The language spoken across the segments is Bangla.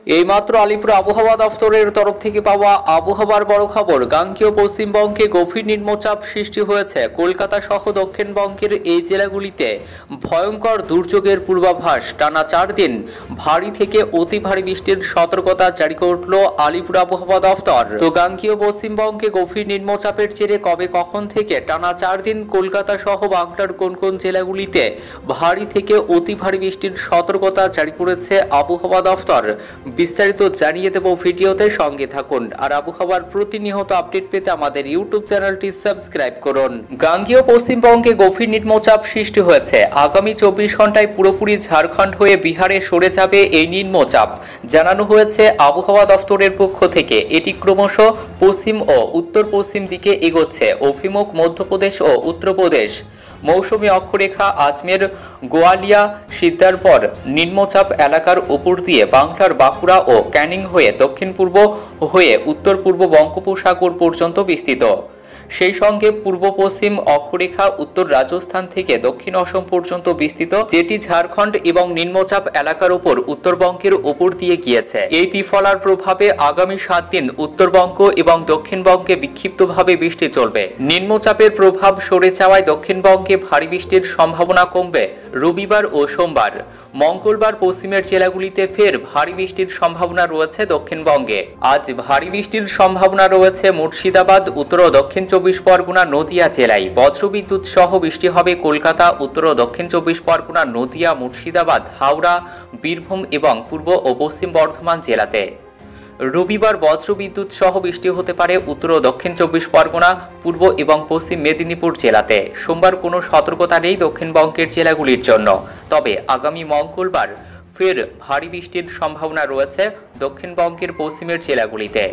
এইমাত্র আলিপুর আবহাওয়া দফতরের তরফ থেকে পাওয়া আবহাওয়ার বড় খবর। গাঙ্গেয় পশ্চিমবঙ্গে গভীর নিম্নচাপ সৃষ্টি হয়েছে। কলকাতা সহ দক্ষিণবঙ্গের এই জেলাগুলিতে ভয়ঙ্কর দুর্যোগের পূর্বাভাস। টানা 4 দিন ভারী থেকে অতি ভারী বৃষ্টির সতর্কতা জারি করল আলিপুর আবহাওয়া দফতর। তো গাঙ্গেয় পশ্চিমবঙ্গে গভীর নিম্নচাপের জেরে কবে কখন থেকে টানা 4 দিন কলকাতা সহ বাংলার কোন কোন জেলাগুলিতে ভারী থেকে অতি ভারী বৃষ্টির সতর্কতা জারি করেছে আবহাওয়া দফতর, বিস্তারিত জানিয়ে দেব ভিডিওতে। সঙ্গে থাকুন আর আবহাওয়ার প্রতিনিয়ত আপডেট পেতে আমাদের ইউটিউব চ্যানেলটি সাবস্ক্রাইব করুন। গাঙ্গেয় পশ্চিমবঙ্গে গভীর নিম্নচাপ সৃষ্টি হয়েছে। আগামী 24 ঘন্টায় পুরোপুরি ঝাড়খণ্ড হয়ে বিহারে সরে যাবে এই নিম্নচাপ, জানানো হয়েছে আবহাওয়া দফতরের পক্ষ থেকে। এটি ক্রমশ পশ্চিম ও উত্তর পশ্চিম দিকে এগোচ্ছে। অভিমুখ মধ্যপ্রদেশ ও উত্তরপ্রদেশ। মৌসুমী অক্ষরেখা আজমের, গোয়ালিয়া, সিদ্ধার পর নিম্নচাপ এলাকার উপর দিয়ে বাংলার বাঁকুড়া ও ক্যানিং হয়ে দক্ষিণ পূর্ব হয়ে উত্তর পূর্ব বঙ্গোপসাগর পর্যন্ত বিস্তৃত। সেই সঙ্গে পূর্ব পশ্চিম অক্ষরেখা উত্তর রাজস্থান থেকে দক্ষিণ অসম পর্যন্ত বিস্তৃত, যেটি ঝাড়খণ্ড এবং নিম্নচাপ এলাকার উপর উত্তরবঙ্গের উপর দিয়ে গিয়েছে। এই ত্রিফলার প্রভাবে আগামী 7 দিন উত্তরবঙ্গ এবং দক্ষিণবঙ্গে বিক্ষিপ্তভাবে বৃষ্টি চলবে। নিম্নচাপের প্রভাব সরে যাওয়ায় দক্ষিণবঙ্গে ভারী বৃষ্টির সম্ভাবনা কমবে রবিবার ও সোমবার। মঙ্গলবার পশ্চিমের জেলাগুলিতে ফের ভারী বৃষ্টির সম্ভাবনা রয়েছে দক্ষিণবঙ্গে। আজ ভারী বৃষ্টির সম্ভাবনা রয়েছে মুর্শিদাবাদ, উত্তর ও দক্ষিণ 24 পরগনা, নদিয়া জেলায়। বজ্রবিদ্যুৎ সহ বৃষ্টি হবে কলকাতা, উত্তর ও দক্ষিণ 24 পরগনা, নদিয়া, মুর্শিদাবাদ, হাওড়া, বীরভূম এবং পূর্ব ও পশ্চিম বর্ধমান জেলাতে। রবিবার বজ্রবিদ্যুৎ সহ বৃষ্টি হতে পারে উত্তর ও দক্ষিণ 24 পরগনা, পূর্ব এবং পশ্চিম মেদিনীপুর জেলাতে। সোমবার কোনো সতর্কতা নেই দক্ষিণবঙ্গের জেলাগুলির জন্য। তবে আগামী মঙ্গলবার ফের ভারী বৃষ্টির সম্ভাবনা রয়েছে দক্ষিণবঙ্গের পশ্চিমের জেলাগুলিতে।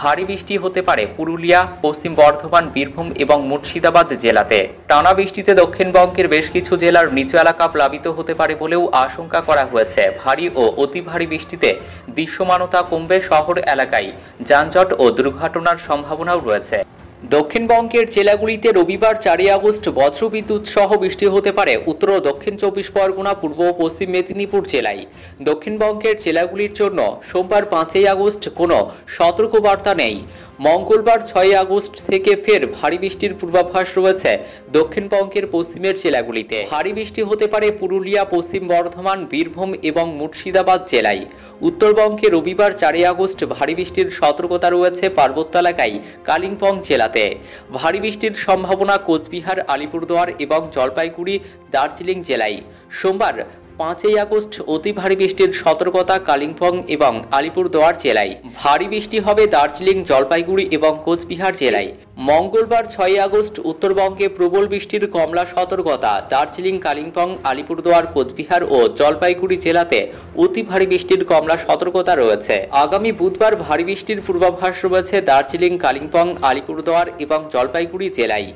ভারী বৃষ্টি হতে পারে পুরুলিয়া, পশ্চিম বর্ধমান, বীরভূম এবং মুর্শিদাবাদ জেলাতে। টানা বৃষ্টিতে দক্ষিণবঙ্গের বেশ কিছু জেলার নিচু এলাকা প্লাবিত হতে পারে বলেও আশঙ্কা করা হয়েছে। ভারী ও অতি ভারী বৃষ্টিতে দৃশ্যমানতা কমবে শহর এলাকায়। যানজট ও দুর্ঘটনার সম্ভাবনাও রয়েছে। দক্ষিণবঙ্গের জেলাগুলিতে রবিবার 4 আগস্ট বজ্রবিদ্যুৎ সহ বৃষ্টি হতে পারে উত্তর ও দক্ষিণ 24 পরগনা, পূর্ব ও পশ্চিম মেদিনীপুর জেলায়। দক্ষিণবঙ্গের জেলাগুলির জন্য সোমবার 5 আগস্ট কোনো সতর্কবার্তা নেই। মঙ্গলবার 6 আগস্ট থেকে ফের ভারী বৃষ্টির পূর্বাভাস রয়েছে দক্ষিণবঙ্গের পশ্চিমের জেলাগুলিতে। ভারী বৃষ্টি হতে পারে পুরুলিয়া, পশ্চিম বর্ধমান, বীরভূম এবং মুর্শিদাবাদ জেলায়। উত্তরবঙ্গে রবিবার 4 আগস্ট ভারী বৃষ্টির সতর্কতা রয়েছে পার্বত্য এলাকায় কালিম্পং জেলাতে। ভারী বৃষ্টির সম্ভাবনা কোচবিহার, আলিপুরদুয়ার এবং জলপাইগুড়ি, দার্জিলিং জেলায়। সোমবার 5 আগস্ট অতি ভারী বৃষ্টির সতর্কতা কালিম্পং এবং আলিপুরদুয়ার জেলায়। ভারী বৃষ্টি হবে দার্জিলিং, জলপাইগুড়ি এবং কোচবিহার জেলায়। মঙ্গলবার 6 আগস্ট উত্তরবঙ্গে প্রবল বৃষ্টির কমলা সতর্কতা। দার্জিলিং, কালিম্পং, আলিপুরদুয়ার, কোচবিহার ও জলপাইগুড়ি জেলাতে অতি ভারী বৃষ্টির কমলা সতর্কতা রয়েছে। আগামী বুধবার ভারী বৃষ্টির পূর্বাভাস রয়েছে দার্জিলিং, কালিম্পং, আলিপুরদুয়ার এবং জলপাইগুড়ি জেলায়।